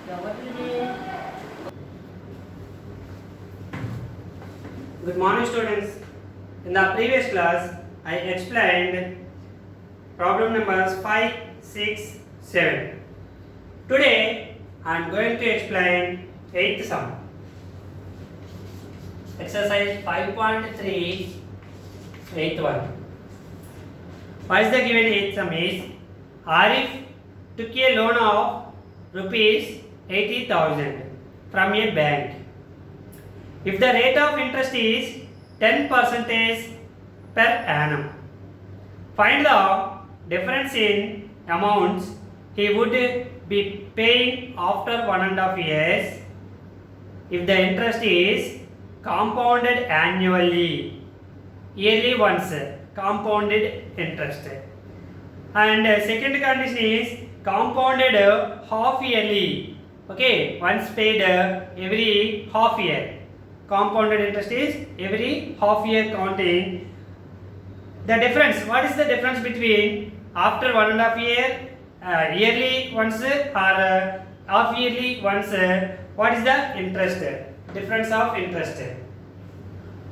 Good morning, students. In the previous class, I explained problem numbers 5, 6, 7. Today, I am going to explain 8th sum. Exercise 5.3, 8th one. What is the given 8th sum is, Arif took a loan of rupees 80,000 from a bank. If the rate of interest is 10% per annum, find the difference in amounts he would be paying after 1.5 years if the interest is compounded annually, yearly once, compounded interest. And second condition is compounded half yearly, okay, once paid every half year. Compounded interest is every half year counting. The difference, what is the difference between after 1.5 year, yearly once or half yearly once, what is the interest, difference of interest?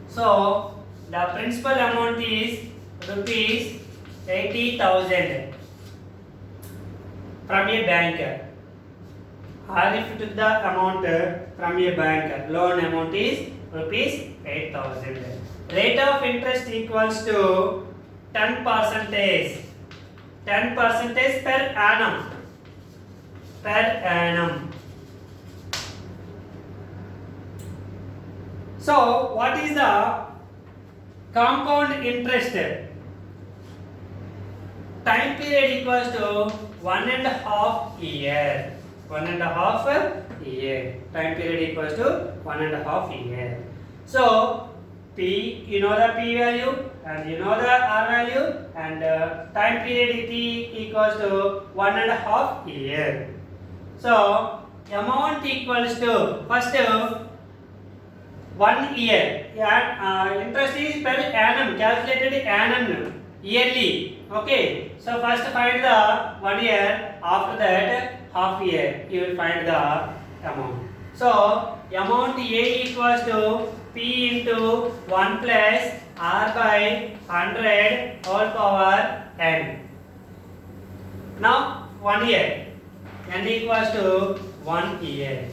So the principal amount is rupees 80,000 from a bank. Arif took the amount from a bank. Loan amount is rupees 8,000. Rate of interest equals to 10%. 10% per annum. Per annum. So, what is the compound interest? Time period equals to 1.5 year. 1.5 year. Time period equals to 1.5 year. So, P, you know the P value and you know the R value, and time period T equals to 1.5 year. So, amount equals to first 1 year. Interest is per annum, calculated annum, yearly. Okay. So, first find the 1 year, after that half year, you will find the amount. So, amount A equals to P into 1 plus R by 100 whole power n. Now, 1 year, n equals to 1 year.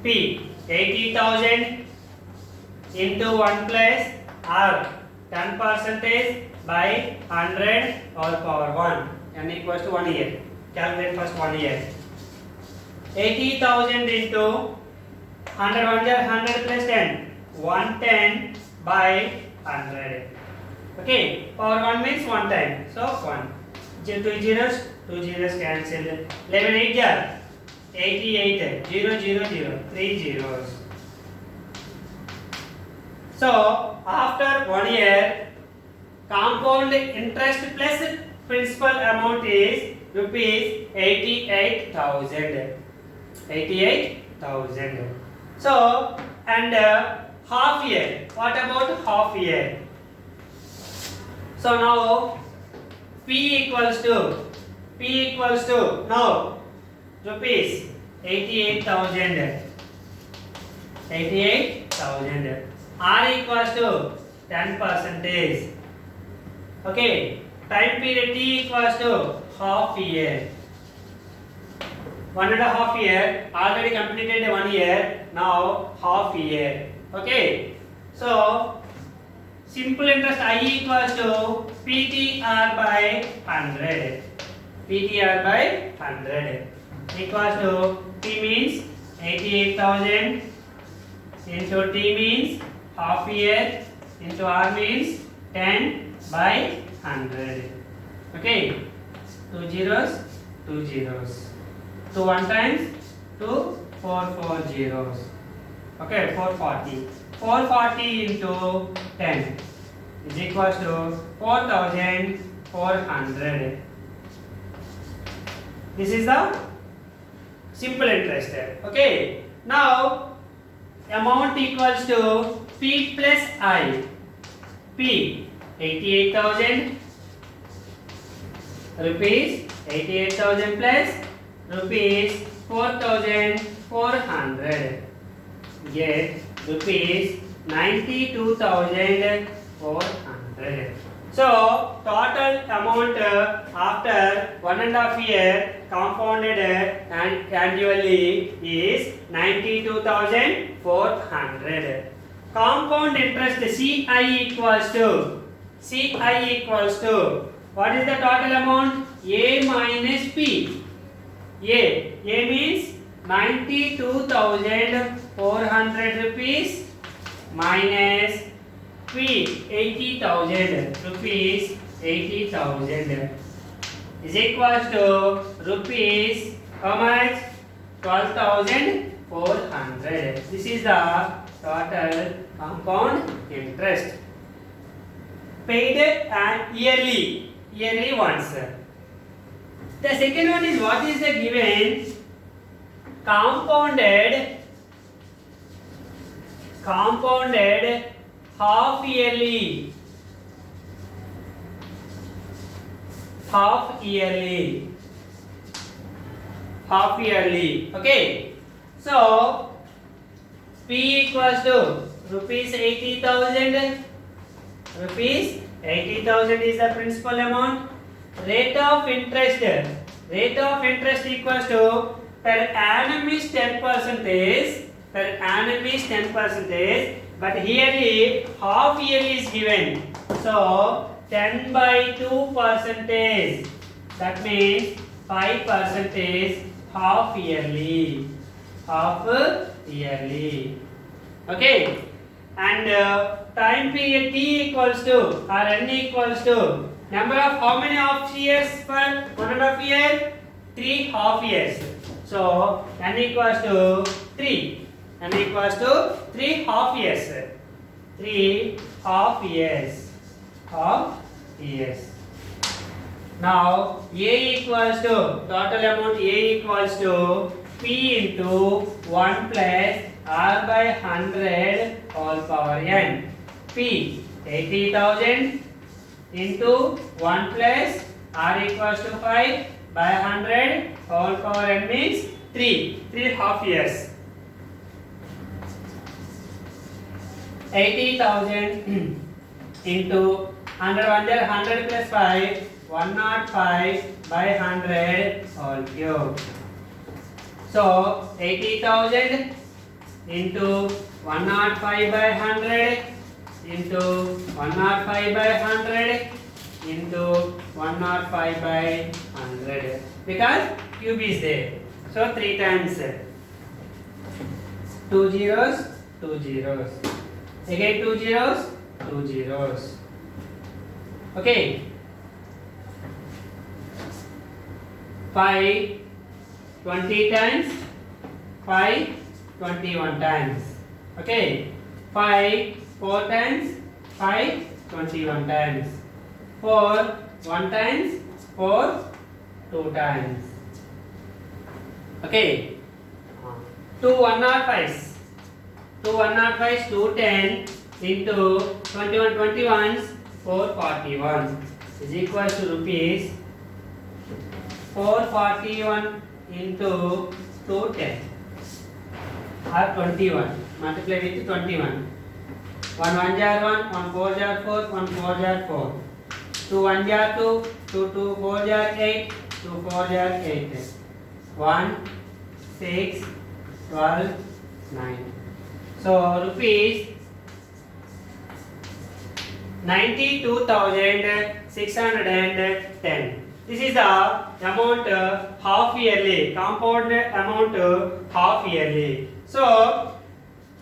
P, 80,000 into 1 plus R, 10% by 100 whole power 1, n equals to 1 year. Calculate first 1 year. 80,000 into 100 plus 10. 110 by 100. Okay. Power 1 means 1 time. So 1. 2 zeros cancelled. 11 8 jar. 88. 0 0 0. 3 zeros. So after 1 year, compound interest plus principal amount is rupees 88,000. 88,000. So, and half year. What about half year? So now P equals to now rupees 88,000. 88,000. R equals to 10%. Okay. Time period T equals to half year. 1.5 year, already completed 1 year, now half year. Okay. So, simple interest I equals to PTR by 100. PTR by 100 equals to P means 88,000 into T means half year into R means 10 by 100. Okay. 2 zeros, 2 zeros. 2 1 times 2 4 zeros. Okay, 440. 440 into 10 is equals to 4,400. This is the simple interest. Okay. Now amount equals to P plus I. P 88,000 rupees 88,000 plus rupees 4,400. Get rupees 92,400. So total amount after 1.5 year compounded and annually is 92,400. Compound interest CI equals to what is the total amount? A minus P. A means 92,400 rupees minus P 80,000 rupees 80,000 is equals to rupees how much? 12,400. This is the total compound interest paid and yearly once. The second one is what is the given compounded half yearly. Okay, so P equals to rupees 80,000. Rupees 80,000 is the principal amount. Rate of interest equals to per annum is 10%. But here half yearly is given. So 10 by 2%. That means 5% half yearly. Okay. And time period T equals to or N equals to number of how many half years per 1.5 year? 3 half years. So N equals to 3. N equals to 3 half years. 3 half years. Now A equals to total amount A equals to P into 1 plus R by 100 all power N. P 80,000 into 1 plus R equals to 5 by 100 all power N means 3 half years. 80,000 into 100 plus 5 105 by 100 all cube. So 80,000 into 105 by 100 into 105 by 100 into 105 by 100 because cube is there. So 3 times 2 zeros, 2 zeros. Again 2 zeros, 2 zeros. Okay. 5 20 times, 5 21 times. Okay. 5 4 times, 5 21 times. 4 1 times, 4 2 times. Okay. 2 105s. 2 105s 210 into 21 21s 441 is equal to rupees 441 into 210 or 21 multiply with 21. 1 1 jar 1, 1 4 jar 4, 1 4 jar 4. 2 1 jar 2, 2 2 4 jar 8, 2 4 jar 8. 1 6 12 9. So rupees 92,610. This is the amount half yearly, compound amount half yearly. So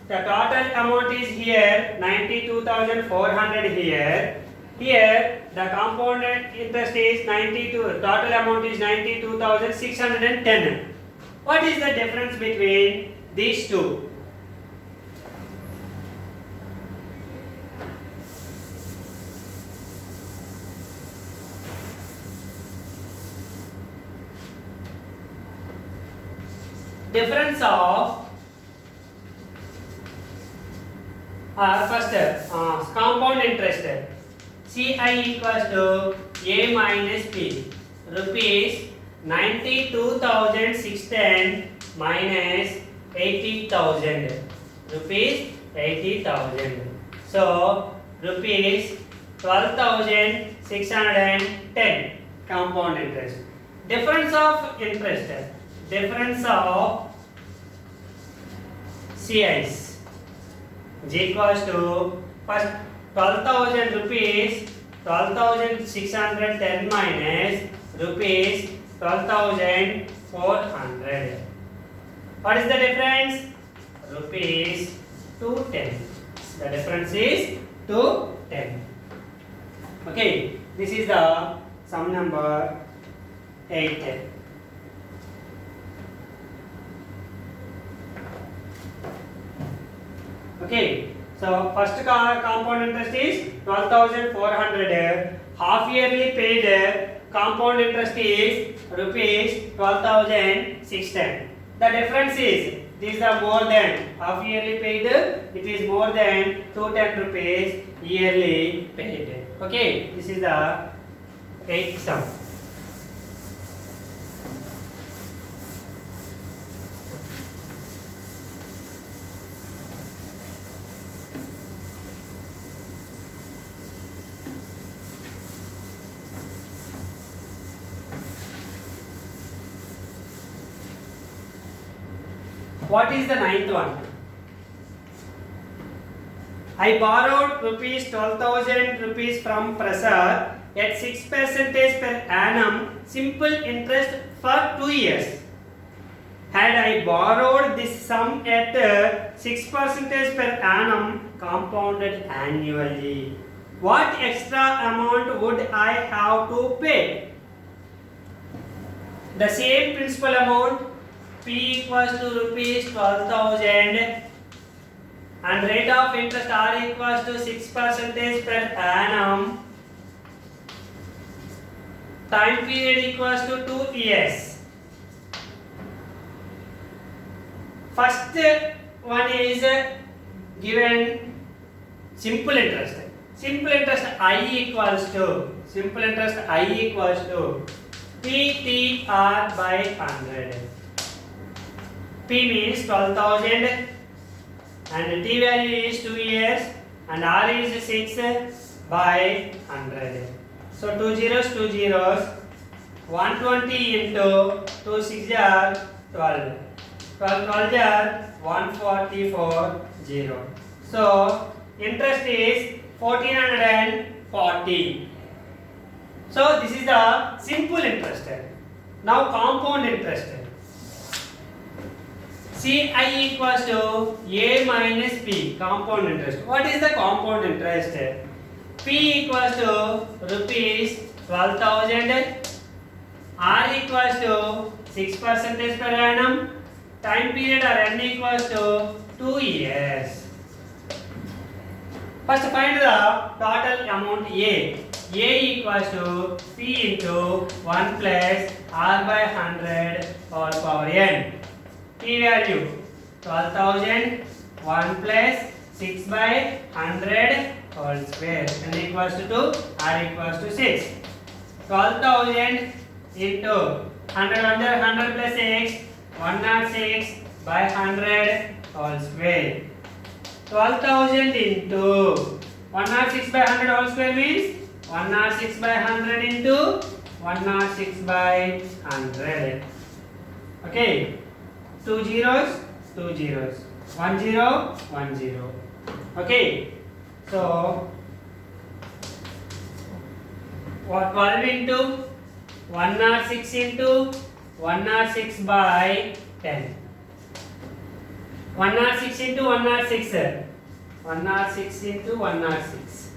the total amount is here 92,400 here. Here the compounded interest is 92. Total amount is 92,610. What is the difference between these two? Difference of first compound interest CI equals to A minus P rupees 92,610 minus 80,000. Rupees 80,000. So rupees 12,610 compound interest. Difference of interest. Difference of CIs is equals to first 12,000 rupees 12,610 minus rupees 12,400. What is the difference? Rupees 210. The difference is 210. Okay, this is the sum number 8. Okay, so first compound interest is 12,400. Half yearly paid compound interest is rupees 12,610. The difference is these are more than half yearly paid. It is more than 210 rupees yearly paid. Okay, this is the 8th sum. What is the 9th one? I borrowed rupees 12,000 rupees from Prasad at 6% per annum simple interest for 2 years. Had I borrowed this sum at 6% per annum compounded annually, what extra amount would I have to pay? The same principal amount, P equals to rupees 12,000 and rate of interest R equals to 6% per annum. Time period equals to 2 years. First one is given simple interest. Simple interest I equals to PTR by 100. P means 12,000 and T value is 2 years and R is 6 by 100. So 2 zeros, 120 into 2 6 are 12. 12 12 are 144 0. So interest is 1440. So this is the simple interest. Now compound interest. CI equals to A minus P, compound interest. What is the compound interest? P equals to rupees 12,000, R equals to 6% per annum, time period or N equals to 2 years. First find the total amount A. A equals to P into 1 plus R by 100 all power N. P value 12,000, 1 plus 6 by 100 whole square and equals to 2, R equals to 6. 12,000 into 100 plus 6, 106 by 100 whole square. 12,000 into 106 by 100 whole square means 106 by 100 into 106 by 100. Okay. 2 zeros, 1 0, 1 0. Okay, so what 12 into 106 into 106 by 10. 106 into 106, 106 into 106.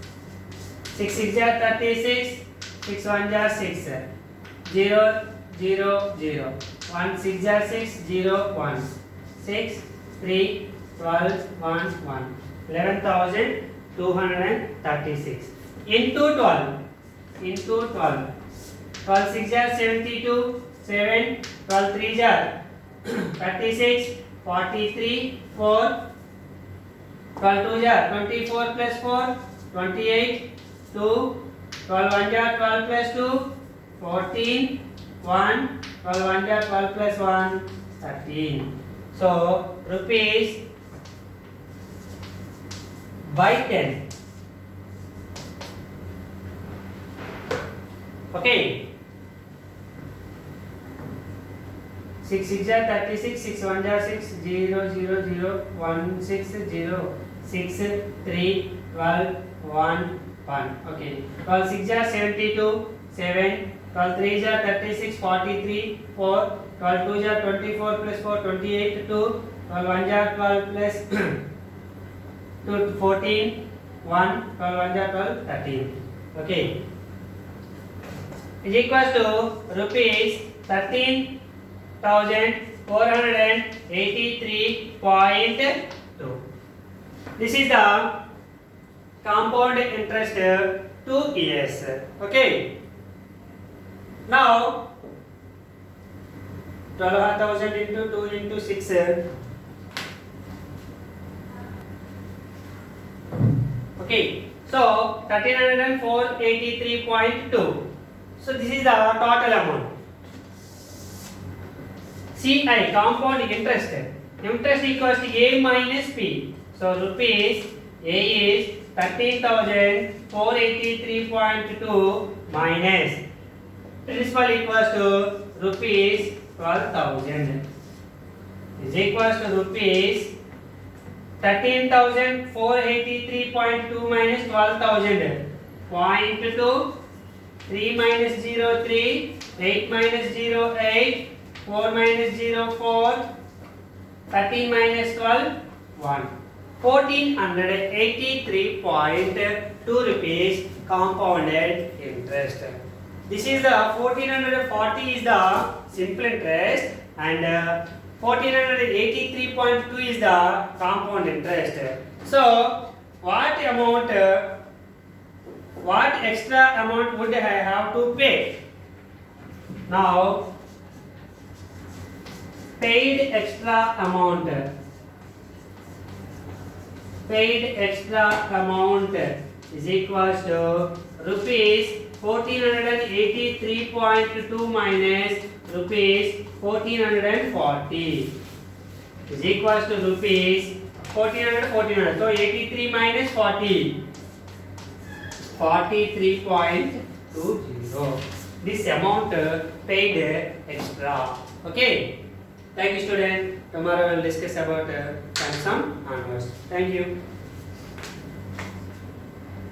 6 6 are 36, 6 1 are 6, 0 0 0. 1 6 are 6, 0 1. 6 3 12 1 1. 11,236 into 12. 12 6 are 72, 7. 12 3 are 36, 43, 4. 12 2 are 24 plus 4, 28, 2. 12 1 are 12 plus 2, 14. 1, 12 1 12 plus 1, 13. So rupees by 10. Okay. 6 6 are 36, 6 1 are 6, 0 0 0 1 6 0 6 3 12 1 1. Okay. 12 6 are 72, 7, 12 3 are 36, 43, 4, 12 2 are 24 plus 4, 28, 2, 12 1 are 12 plus 2, 14, 1, 12 1 are 12, 13. Okay. Is equals to rupees 13,483.2. This is the compound interest 2 years. Okay. Now 12,000 into 2 into 6. Okay. So 13,483.2. So this is the total amount. CI, compound interest. Interest equals to A minus P. So rupees A is 13,483.2 minus principal equals to rupees 12,000 is equals to rupees 13,483.2 minus 12,000. 0.2, 3 minus 0, 3, 8 minus 0, 8, 4 minus 0, 4, 13 minus 12, 1. 1483.2 rupees compounded interest. This is the 1440 is the simple interest and 1483.2 is the compound interest. So what amount, what extra amount would I have to pay? Now paid extra amount. Paid extra amount is equals to rupees 1483.2 minus rupees 1440 is equals to rupees 1400. So 83 minus 40, 43.20. This amount paid extra. Okay. Thank you, student. Tomorrow we will discuss about sum onwards. Thank you.